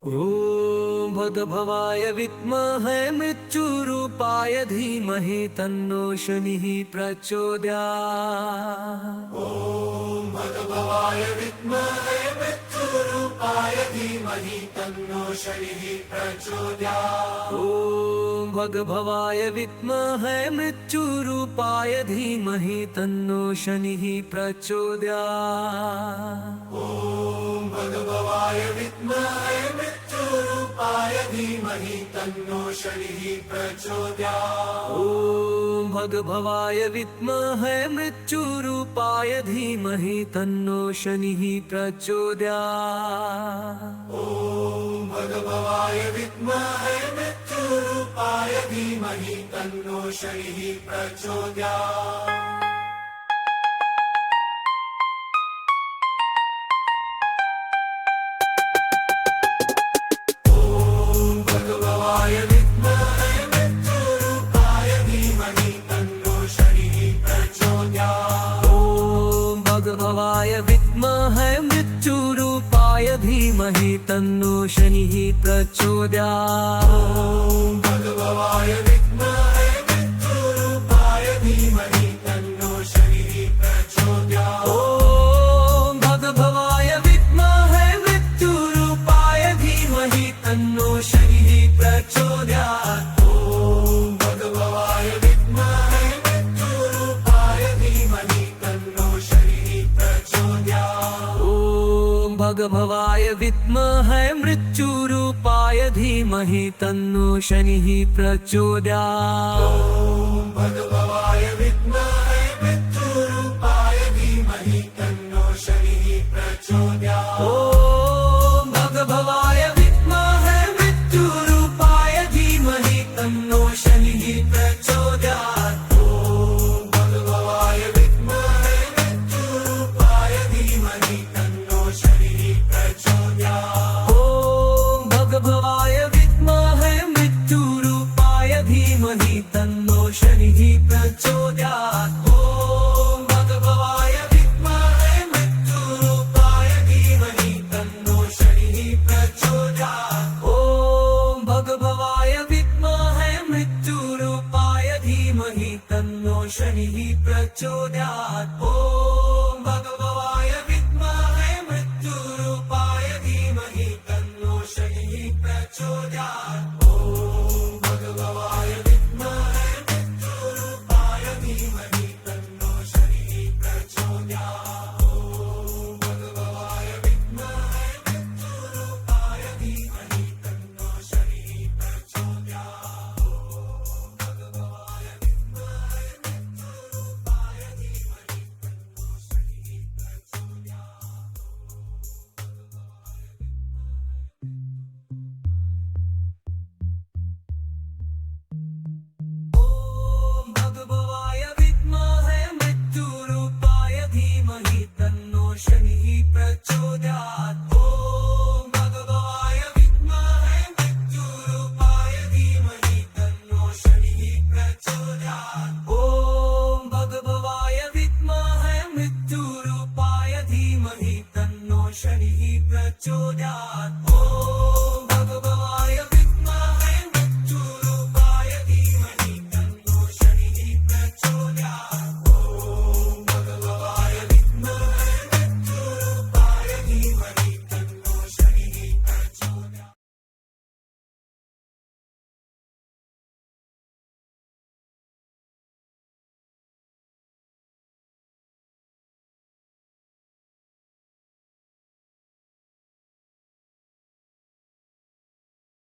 ॐ भगभवाय विद्महे मृत्युरूपाय धीमहि तन्नो शनिः प्रचोदयात्। ॐ भगभवाय विद्महे मृत्युरूपाय धीमहि तन्नो शनिः प्रचोदयात्। ॐ भगभवाय विद्महे मृत्युरूपाय धीमहि तन्नो शनिः प्रचोदयात्। ॐ भगभवाय विद्महे मृत्युरूपाय धीमहि तन्नो शनिः प्रचोदयात्। ॐ भगभवाय विद्महे मृत्युरूपाय धीमहि तन्नो शनिः प्रचोदयात्। ॐ भगभवाय विद्महे मृत्युरूपाय धीमहि तन्नो शनिः प्रचोदयात्। भगभवाय विद्महे मृत्युरूपाय धीमहि तन्नो शनिः प्रचोदयात्। ॐ भगभवाय विद्महे मृत्युरूपाय धीमहि तन्नो शनिः प्रचोदयात्। ॐ भगभवाय विद्महे मृत्युरूपाय धीमहि तन्नो शनिः प्रचोदयात्। ॐ भगभवाय विद्महे मृत्युरूपाय धीमहि तन्नो शनिः प्रचोदयात्। ॐ भगभवाय विद्महे मृत्युरूपाय धीमहि तन्नो शनिः प्रचोदयात्। ॐ भगभवाय विद्महे मृत्युरूपाय धीमहि तन्नो शनिः प्रचोदयात्। ॐ भगभवाय विद्महे मृत्युरूपाय धीमहि तन्नो शनिः प्रचोदयात्। ॐ भगभवाय विद्महे मृत्युरूपाय धीमहि तन्नो शनिः प्रचोदयात्। ॐ भगभवाय विद्महे मृत्युरूपाय धीमहि तन्नो शनिः प्रचोदयात्। ॐ भगभवाय विद्महे मृत्युरूपाय धीमहि तन्नो शनिः प्रचोदयात्। ॐ भगभवाय विद्महे मृत्युरूपाय धीमहि तन्नो शनिः प्रचोदयात्। ॐ भगभवाय विद्महे मृत्युरूपाय धीमहि तन्नो शनिः प्रचोदयात्।